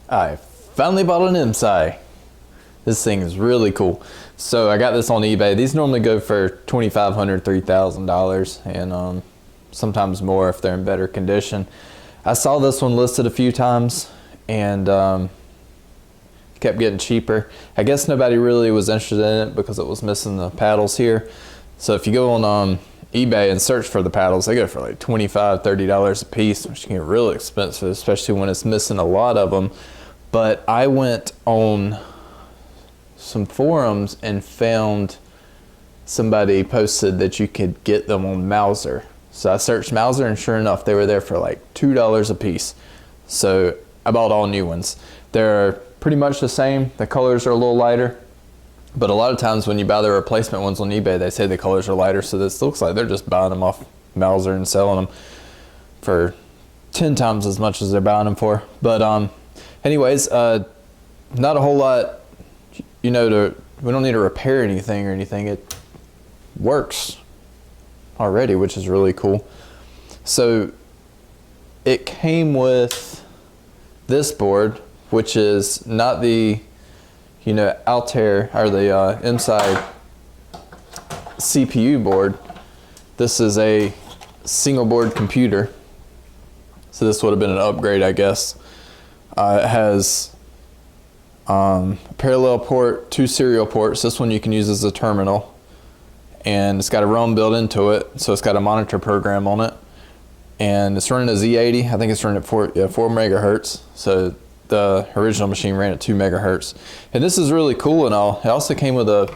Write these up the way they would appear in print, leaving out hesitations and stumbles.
I finally bought an Imsai. This thing is really cool. So I got this on eBay. These normally go for $2,500, $3,000, and sometimes more if they're in better condition. I saw this one listed a few times and kept getting cheaper. I guess nobody really was interested in it because it was missing the paddles here. So if you go on eBay and search for the paddles, they go for like $25, $30 a piece, which can get really expensive, especially when it's missing a lot of them. But I went on some forums and found somebody posted that you could get them on Mauser. So I searched Mauser, and sure enough, they were there for like $2 a piece. So I bought all new ones. They're pretty much the same. The colors are a little lighter, but a lot of times when you buy the replacement ones on eBay, they say the colors are lighter. So this looks like they're just buying them off Mauser and selling them for 10 times as much as they're buying them for. But anyways, not a whole lot, you know, we don't need to repair anything or anything. It works already, which is really cool. So it came with this board, which is not the, you know, Altair or the Imsai CPU board. This is a single board computer. So this would have been an upgrade, I guess. It has a parallel port, 2 serial ports. This one you can use as a terminal, and it's got a ROM built into it, so it's got a monitor program on it, and it's running a Z80. I think it's running at 4 megahertz. So the original machine ran at 2 megahertz, and this is really cool and all. It also came with a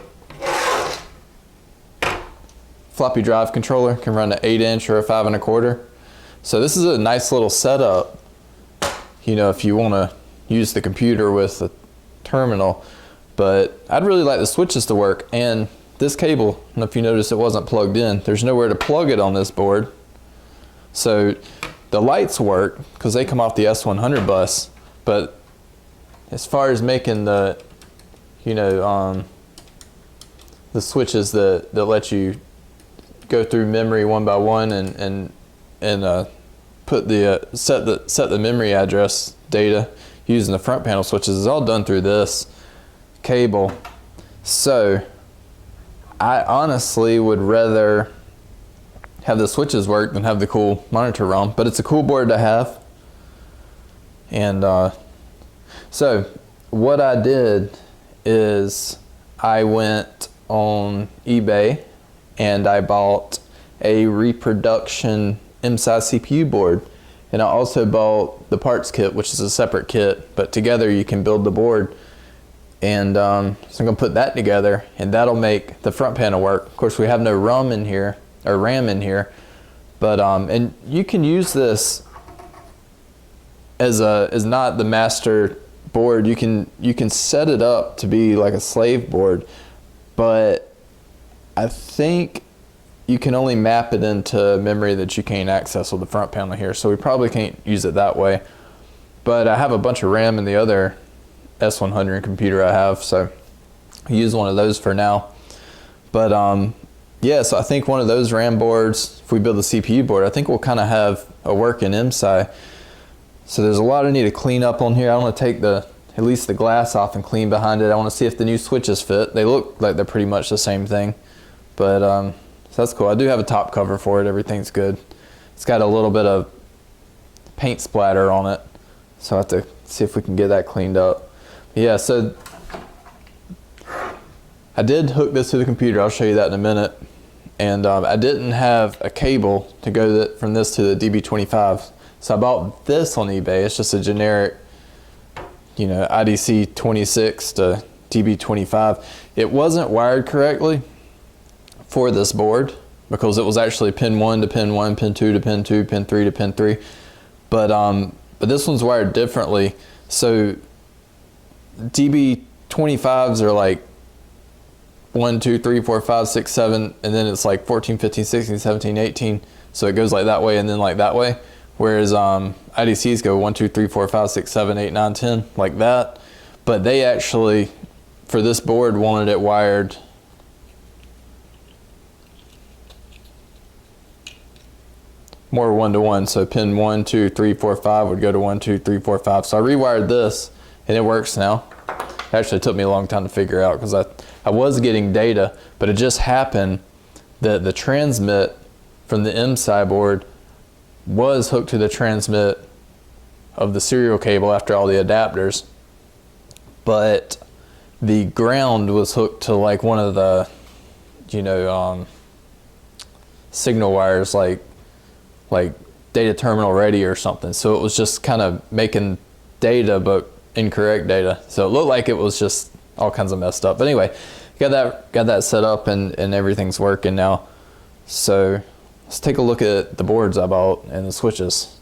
floppy drive controller. Can run an 8-inch or a 5 1/4. So this is a nice little setup, you know, if you want to use the computer with the terminal. But I'd really like the switches to work, and this cable, I don't know if you noticed, it wasn't plugged in. There's nowhere to plug it on this board. So the lights work because they come off the S100 bus, but as far as making the, you know, the switches that let you go through memory one by one and put the set the memory address data using the front panel switches is all done through this cable. So I honestly would rather have the switches work than have the cool monitor ROM, but it's a cool board to have. And so what I did is I went on eBay and I bought a reproduction Imsai CPU board. And I also bought the parts kit, which is a separate kit, but together you can build the board. And so I'm gonna put that together, and that'll make the front panel work. Of course, we have no RAM in here, but and you can use this as not the master board. You can set it up to be like a slave board, but I think you can only map it into memory that you can't access with the front panel here, so we probably can't use it that way. But I have a bunch of RAM in the other S100 computer I have, so I use one of those for now. But yeah, so I think one of those RAM boards, if we build the CPU board, I think we'll kind of have a working Imsai. So there's a lot I need to clean up on here. I want to take at least the glass off and clean behind it. I want to see if the new switches fit. They look like they're pretty much the same thing, but so that's cool. I do have a top cover for it. Everything's good. It's got a little bit of paint splatter on it, so I have to see if we can get that cleaned up. Yeah, so I did hook this to the computer. I'll show you that in a minute. And I didn't have a cable to go from this to the DB25. So I bought this on eBay. It's just a generic, you know, IDC 26 to DB25. It wasn't wired correctly for this board because it was actually pin 1 to pin 1, pin 2 to pin 2, pin 3 to pin 3. But this one's wired differently. So DB25s are like 1, 2, 3, 4, 5, 6, 7, and then it's like 14, 15, 16, 17, 18. So it goes like that way and then like that way. Whereas IDCs go 1, 2, 3, 4, 5, 6, 7, 8, 9, 10, like that. But they actually, for this board, wanted it wired more 1 to 1. So pin 1, 2, 3, 4, 5 would go to 1, 2, 3, 4, 5. So I rewired this and it works now. It actually took me a long time to figure out because I was getting data, but it just happened that the transmit from the Imsai board was hooked to the transmit of the serial cable after all the adapters, but the ground was hooked to like one of the, you know, signal wires, like data terminal ready or something. So it was just kind of making data but incorrect data. So it looked like it was just all kinds of messed up. But anyway, got that set up and everything's working now. So let's take a look at the boards I bought and the switches.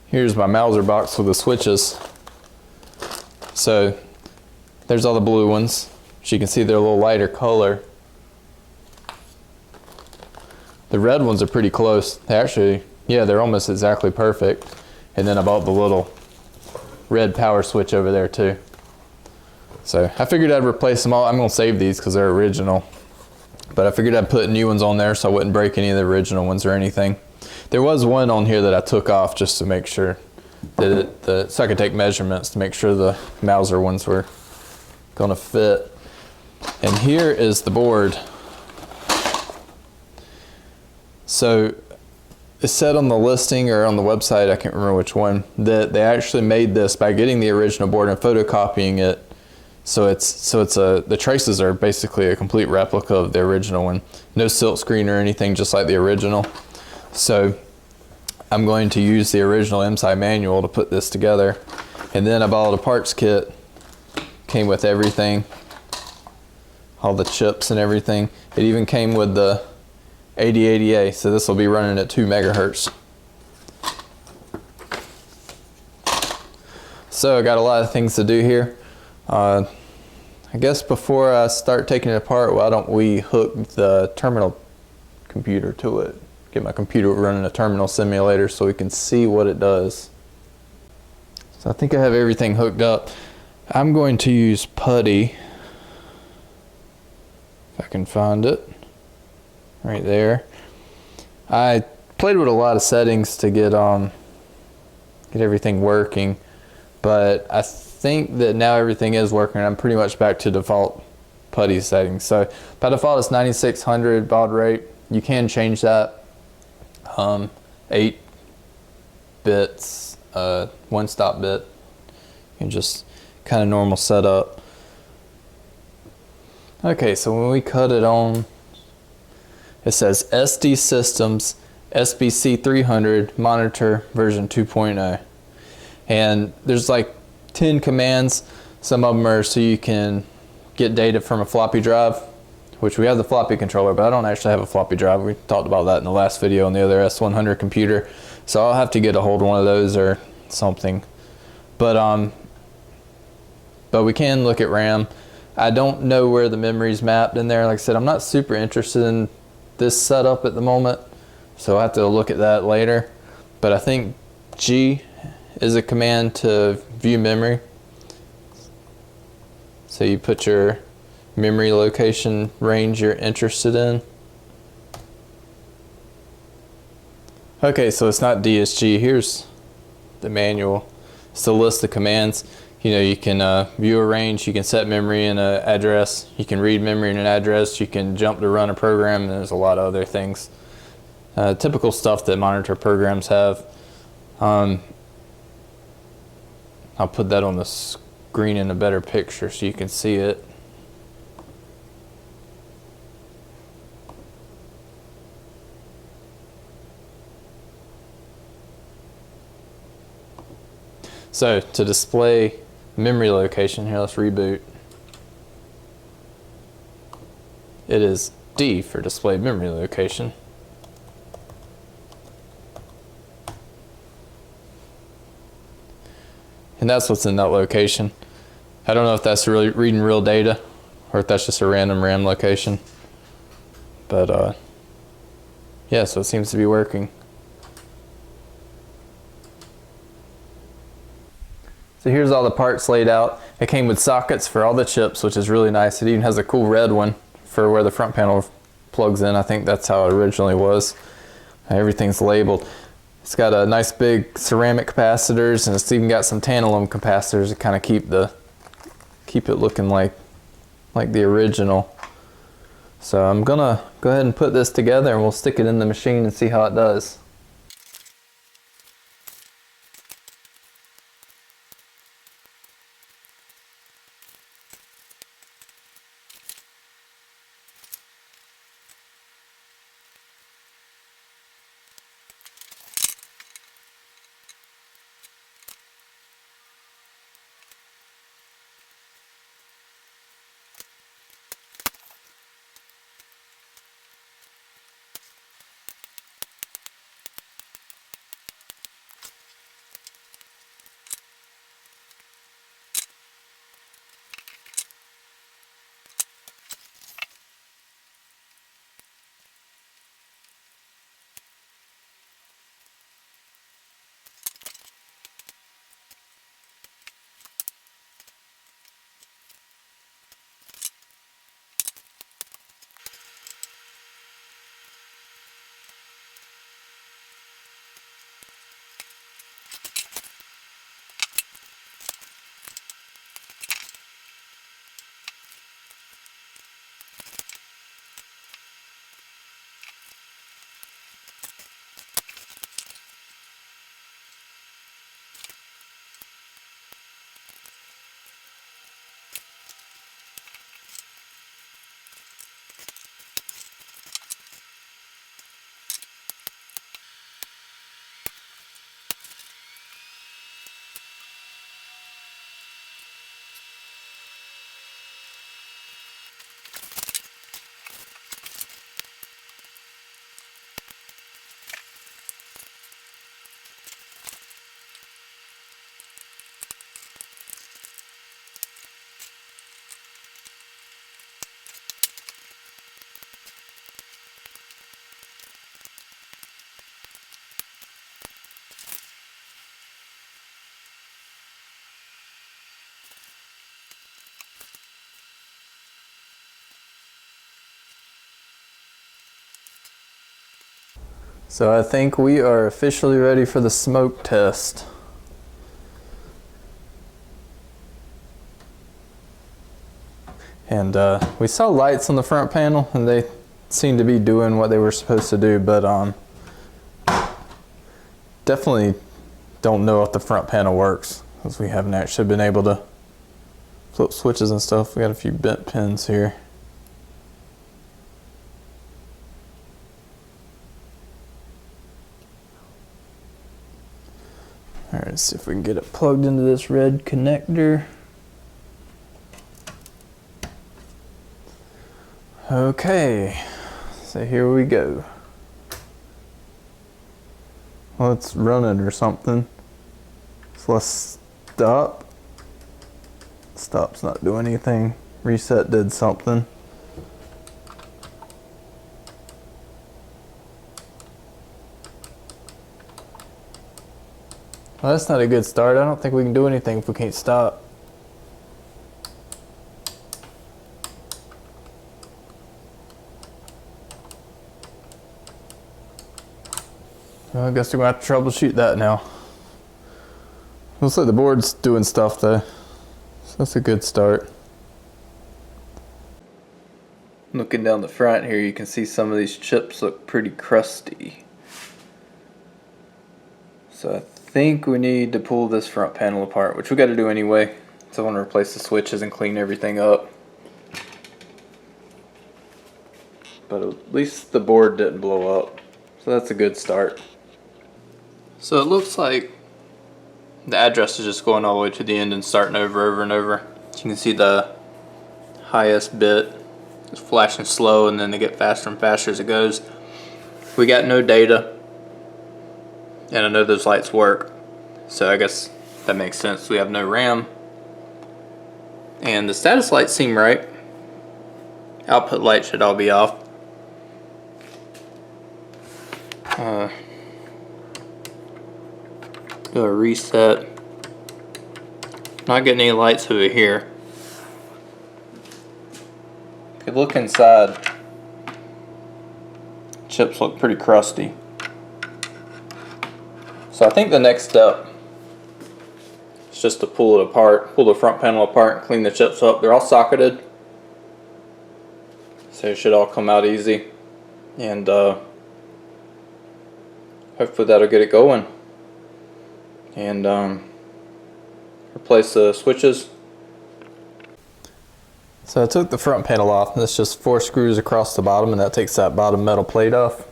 Here's my Mauser box with the switches. So there's all the blue ones. As you can see, they're a little lighter color. The red ones are pretty close. They actually, yeah, they're almost exactly perfect. And then I bought the little red power switch over there too. So I figured I'd replace them all. I'm gonna save these because they're original. But I figured I'd put new ones on there so I wouldn't break any of the original ones or anything. There was one on here that I took off just to make sure that so I could take measurements to make sure the Mauser ones were gonna fit. And here is the board. So it said on the listing or on the website, I can't remember which one, that they actually made this by getting the original board and photocopying it. So the traces are basically a complete replica of the original one. No silk screen or anything, just like the original. So I'm going to use the original Imsai manual to put this together. And then I bought a parts kit. Came with everything, all the chips and everything. It even came with the 8080A, so this will be running at 2 megahertz. So I got a lot of things to do here. I guess before I start taking it apart, why don't we hook the terminal computer to it? Get my computer running a terminal simulator so we can see what it does. So I think I have everything hooked up. I'm going to use putty, if I can find it, right there. I played with a lot of settings to get everything working, but I think that now everything is working. I'm pretty much back to default putty settings. So by default it's 9600 baud rate. You can change that. 8 bits, 1 stop bit, and just kind of normal setup. Okay, so when we cut it on, it says SD Systems SBC 300 monitor version 2.0, and there's like 10 commands. Some of them are so you can get data from a floppy drive, which we have the floppy controller, but I don't actually have a floppy drive. We talked about that in the last video on the other S100 computer, so I'll have to get a hold of one of those or something. But we can look at RAM. I don't know where the memory's mapped in there. Like I said, I'm not super interested in this setup at the moment, so I'll have to look at that later. But I think G is a command to view memory. So you put your memory location range you're interested in. Okay, so it's not D, it's G. Here's the manual. It's the list of commands. You know, you can view a range, you can set memory in an address, you can read memory in an address, you can jump to run a program, and there's a lot of other things. Typical stuff that monitor programs have. I'll put that on the screen in a better picture so you can see it. So to display memory location, here, let's reboot. It is D for display memory location. And that's what's in that location. I don't know if that's really reading real data or if that's just a random RAM location. But yeah, so it seems to be working. So here's all the parts laid out. It came with sockets for all the chips, which is really nice. It even has a cool red one for where the front panel plugs in. I think that's how it originally was. Everything's labeled. It's got a nice big ceramic capacitors, and it's even got some tantalum capacitors to kind of keep it looking like the original. So I'm gonna go ahead and put this together, and we'll stick it in the machine and see how it does. So I think we are officially ready for the smoke test. And we saw lights on the front panel, and they seemed to be doing what they were supposed to do, but definitely don't know if the front panel works, because we haven't actually been able to flip switches and stuff. We got a few bent pins here. Alright, let's see if we can get it plugged into this red connector. Okay, so here we go. Well, it's running or something. So let's stop. Stop's not doing anything. Reset did something. Well, that's not a good start. I don't think we can do anything if we can't stop. Well, I guess we're going to have to troubleshoot that now. Looks like the board's doing stuff though. So that's a good start. Looking down the front here, you can see some of these chips look pretty crusty. So I think we need to pull this front panel apart, which we got to do anyway. So I want to replace the switches and clean everything up. But at least the board didn't blow up. So that's a good start. So it looks like the address is just going all the way to the end and starting over and over. So you can see the highest bit is flashing slow, and then they get faster and faster as it goes. We got no data, and I know those lights work, so I guess that makes sense. We have no RAM, and the status lights seem right. Output light should all be off. Do a reset. Not getting any lights over here. If you look inside, chips look pretty crusty. So I think the next step is just to pull it apart, pull the front panel apart and clean the chips up. They're all socketed, so it should all come out easy, and hopefully that'll get it going. And replace the switches. So I took the front panel off, and it's just 4 screws across the bottom, and that takes that bottom metal plate off.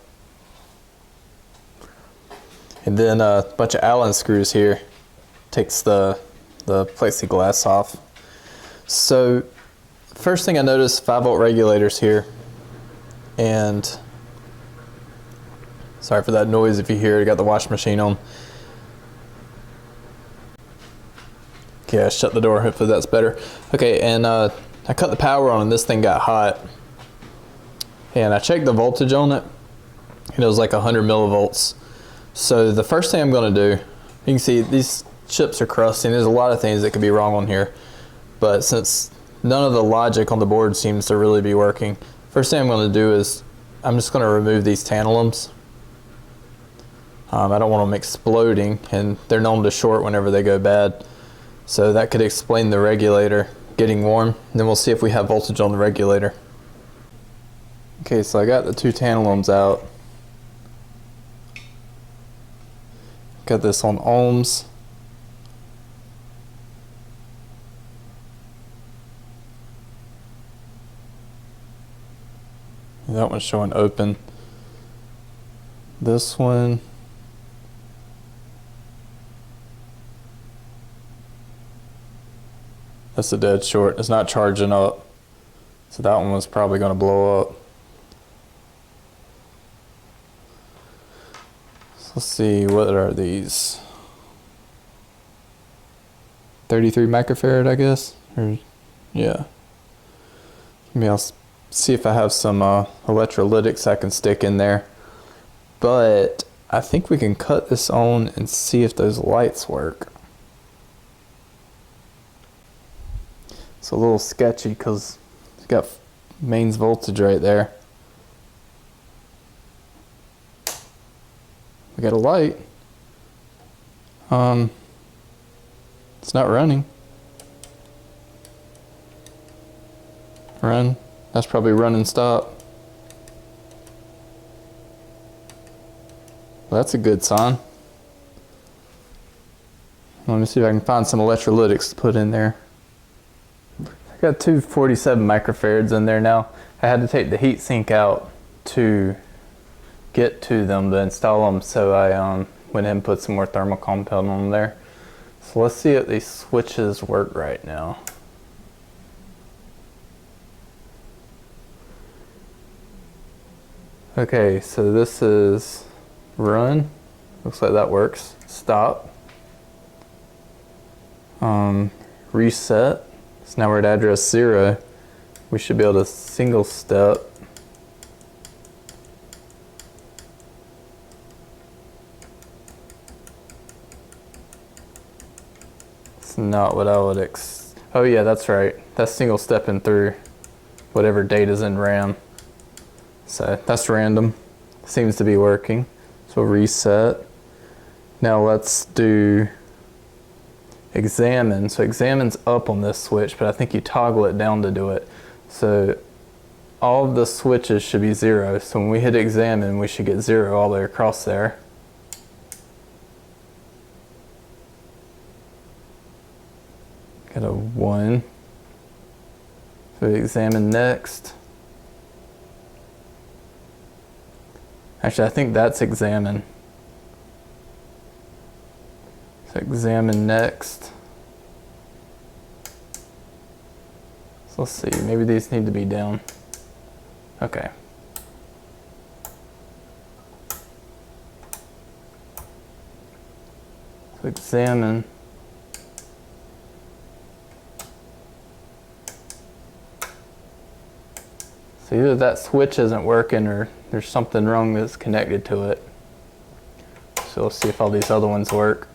And then a bunch of Allen screws here takes the plexiglass off. So first thing I noticed, 5-volt regulators here, and sorry for that noise if you hear it, I got the washing machine on. Okay, I shut the door, hopefully that's better. Okay, and I cut the power on and this thing got hot. And I checked the voltage on it, and it was like 100 millivolts. So the first thing I'm gonna do, you can see these chips are crusty, and there's a lot of things that could be wrong on here. But since none of the logic on the board seems to really be working, first thing I'm gonna do is I'm just gonna remove these tantalums. I don't want them exploding, and they're known to short whenever they go bad. So that could explain the regulator getting warm. And then we'll see if we have voltage on the regulator. Okay, so I got the 2 tantalums out. Got this on ohms. That one's showing open. This one, that's a dead short. It's not charging up. So that one was probably going to blow up. So let's see, what are these? 33 microfarad, I guess? Or, yeah. Maybe I'll see if I have some electrolytics I can stick in there. But I think we can cut this on and see if those lights work. It's a little sketchy because it's got mains voltage right there. We got a light. It's not running. Run. That's probably run and stop. Well, that's a good sign. Let me see if I can find some electrolytics to put in there. I got 2 47 microfarads in there now. I had to take the heat sink out to get to them to install them, so I went ahead and put some more thermal compound on there. So let's see if these switches work right now. Okay, so this is run. Looks like that works. Stop. Reset. So now we're at address 0. We should be able to single step. It's not what I would oh yeah, that's right. That's single stepping through whatever data's in RAM. So that's random. Seems to be working. So reset. Now let's do examine. So examine's up on this switch, but I think you toggle it down to do it. So all of the switches should be 0. So when we hit examine, we should get 0 all the way across there. Got a 1. So examine next. Actually, I think that's examine. So examine next. So let's see, maybe these need to be down. Okay. So examine. So either that switch isn't working or there's something wrong that's connected to it. So let's see if all these other ones work.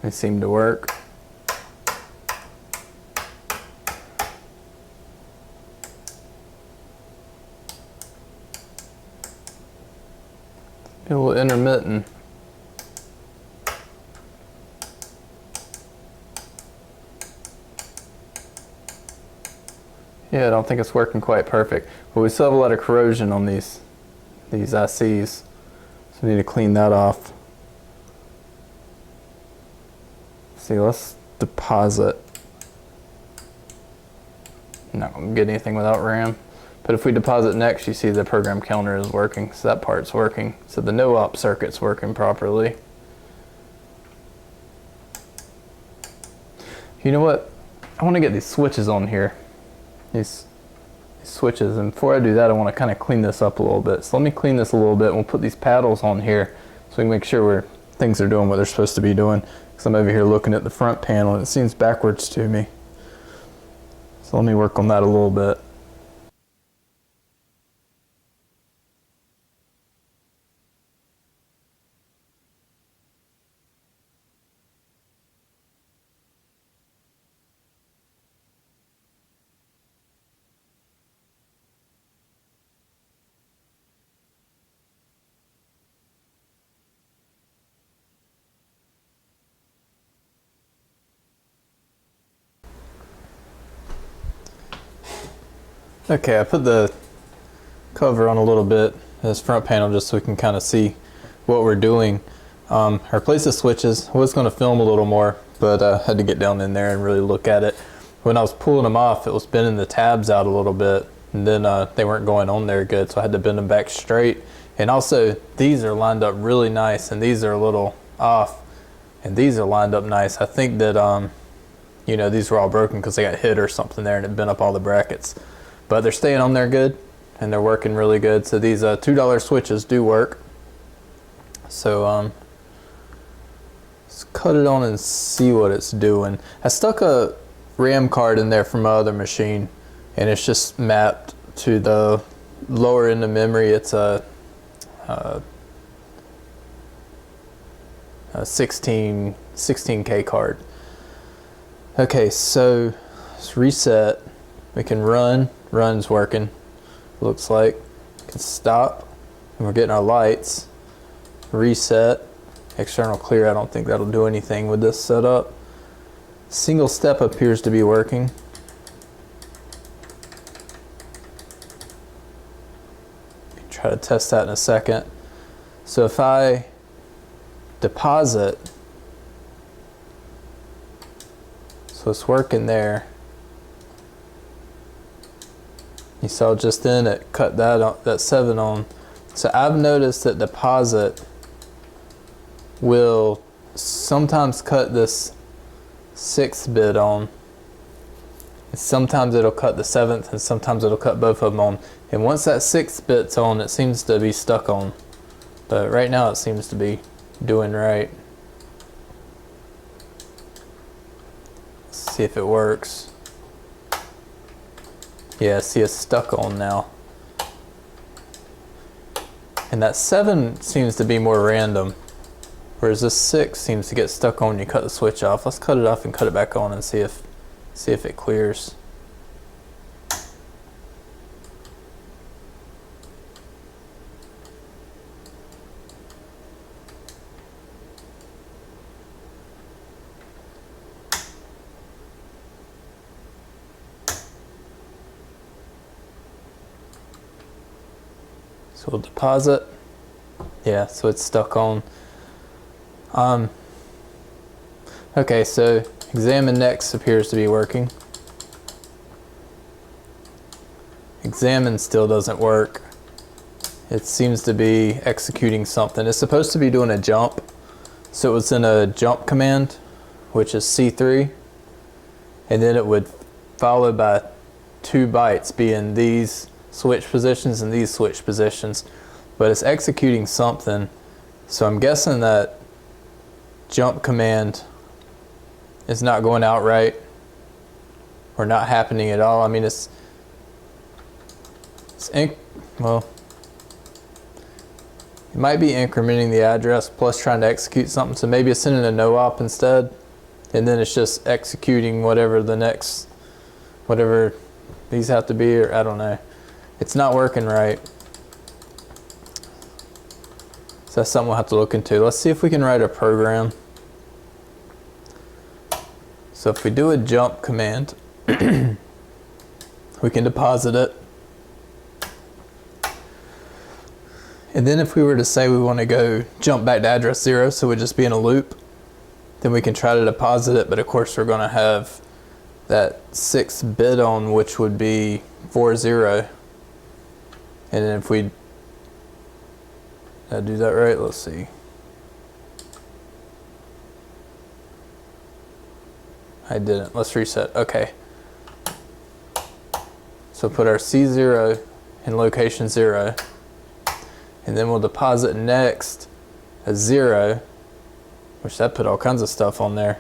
They seem to work. Get a little intermittent. Yeah, I don't think it's working quite perfect, but we still have a lot of corrosion on these ICs, so we need to clean that off. See, let's deposit. Not gonna get anything without RAM, but if we deposit next, you see the program counter is working, so that part's working. So the no-op circuit's working properly. You know what? I want to get these switches on here. These switches, and before I do that, I want to kind of clean this up a little bit. So let me clean this a little bit, and we'll put these paddles on here so we can make sure things are doing what they're supposed to be doing. Because I'm over here looking at the front panel and it seems backwards to me. So let me work on that a little bit. Okay, I put the cover on a little bit, this front panel, just so we can kind of see what we're doing. I replaced the switches. I was going to film a little more, but I had to get down in there and really look at it. When I was pulling them off, it was bending the tabs out a little bit, and then they weren't going on there good, so I had to bend them back straight. And also, these are lined up really nice, and these are a little off, and these are lined up nice. I think that, you know, these were all broken because they got hit or something there, and it bent up all the brackets. But they're staying on there good, and they're working really good. So these $2 switches do work. So let's cut it on and see what it's doing. I stuck a RAM card in there from my other machine, and it's just mapped to the lower end of memory. It's a 16K card. Okay, so let's reset. We can run. Run's working, looks like. We can stop, and we're getting our lights. Reset. External clear, I don't think that'll do anything with this setup. Single step appears to be working. Try to test that in a second. So if I deposit, so it's working there. You saw just then it cut that 7 on. So I've noticed that deposit will sometimes cut this 6th bit on. And sometimes it'll cut the 7th, and sometimes it'll cut both of them on. And once that 6th bit's on, it seems to be stuck on. But right now it seems to be doing right. Let's see if it works. Yeah, see, it's stuck on now. And that 7 seems to be more random, whereas this 6 seems to get stuck on when you cut the switch off. Let's cut it off and cut it back on and see if it clears. So we'll deposit. Yeah, so it's stuck on. Okay, so examine next appears to be working. Examine still doesn't work. It seems to be executing something. It's supposed to be doing a jump. So it's in a jump command, which is C3. And then it would follow by 2 bytes being these switch positions and these switch positions, but it's executing something. So I'm guessing that jump command is not going out right, or not happening at all. I mean, well, it might be incrementing the address plus trying to execute something. So maybe it's sending a no-op instead, and then it's just executing whatever these have to be, or I don't know. It's not working right. So that's something we'll have to look into. Let's see if we can write a program. So if we do a jump command, we can deposit it. And then if we were to say we want to go jump back to address 0, so we'd just be in a loop, then we can try to deposit it, but of course we're going to have that 6th bit on, which would be 40. And then if we do that right, let's see. I didn't. Let's reset. Okay. So put our C0 in location 0. And then we'll deposit next a 0, which that put all kinds of stuff on there.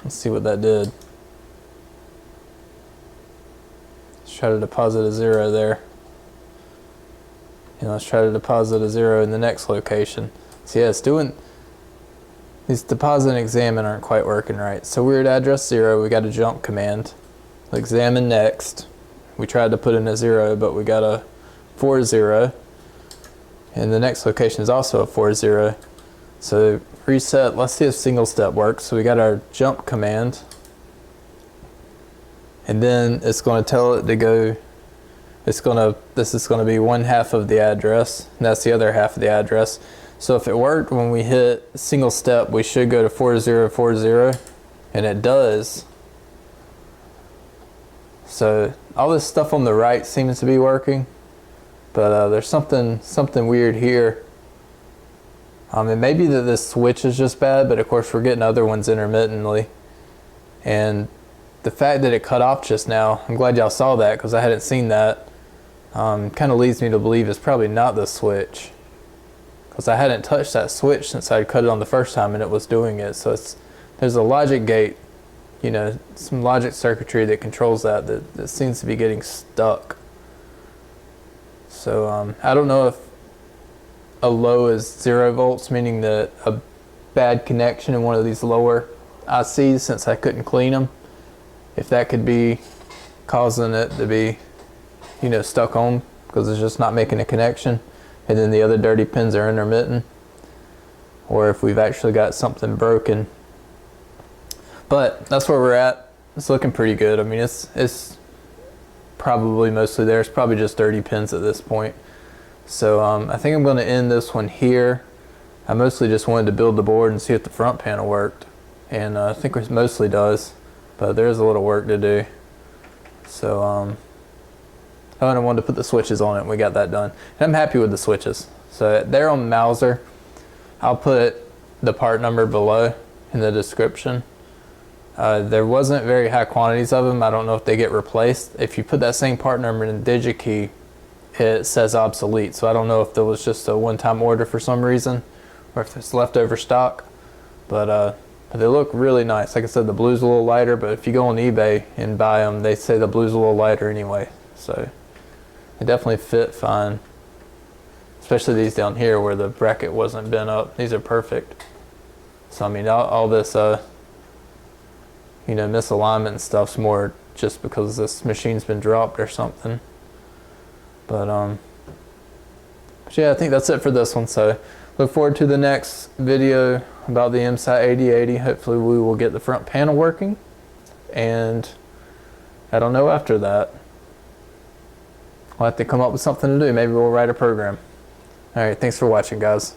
Let's see what that did. Let's try to deposit a 0 there. And let's try to deposit a 0 in the next location. So yeah, it's doing, these deposit and examine aren't quite working right. So we're at address 0, we got a jump command. Examine next. We tried to put in a 0, but we got a 40. And the next location is also a 40. So reset, let's see if single step works. So we got our jump command. And then it's going to tell it to go, this is going to be 1/2 of the address, and that's the other half of the address. So if it worked when we hit single step, we should go to 4040, and it does. So all this stuff on the right seems to be working, but there's something weird here. It may be that this switch is just bad, but of course we're getting other ones intermittently. And the fact that it cut off just now, I'm glad y'all saw that because I hadn't seen that. Kind of leads me to believe it's probably not the switch, because I hadn't touched that switch since I cut it on the first time and it was doing it. So there's a logic gate, you know, some logic circuitry that controls that seems to be getting stuck. So I don't know if a low is 0 volts, meaning that a bad connection in one of these lower ICs, since I couldn't clean them, if that could be causing it to be, you know, stuck on because it's just not making a connection, and then the other dirty pins are intermittent, or if we've actually got something broken. But that's where we're at. It's looking pretty good. I mean, it's probably mostly there. It's probably just dirty pins at this point. So I think I'm going to end this one here. I mostly just wanted to build the board and see if the front panel worked, and I think it mostly does, but there's a little work to do. So oh, and I wanted to put the switches on it, and we got that done. And I'm happy with the switches. So they're on Mauser. I'll put the part number below in the description. There wasn't very high quantities of them. I don't know if they get replaced. If you put that same part number in DigiKey, it says obsolete. So I don't know if there was just a one-time order for some reason, or if it's leftover stock. But they look really nice. Like I said, the blue's a little lighter, but if you go on eBay and buy them, they say the blue's a little lighter anyway. So they definitely fit fine. Especially these down here where the bracket wasn't bent up. These are perfect. So I mean, all this you know, misalignment and stuff's more just because this machine's been dropped or something. But yeah, I think that's it for this one. So look forward to the next video about the Imsai 8080. Hopefully we will get the front panel working, and I don't know after that. We'll have to come up with something to do. Maybe we'll write a program. All right, thanks for watching, guys.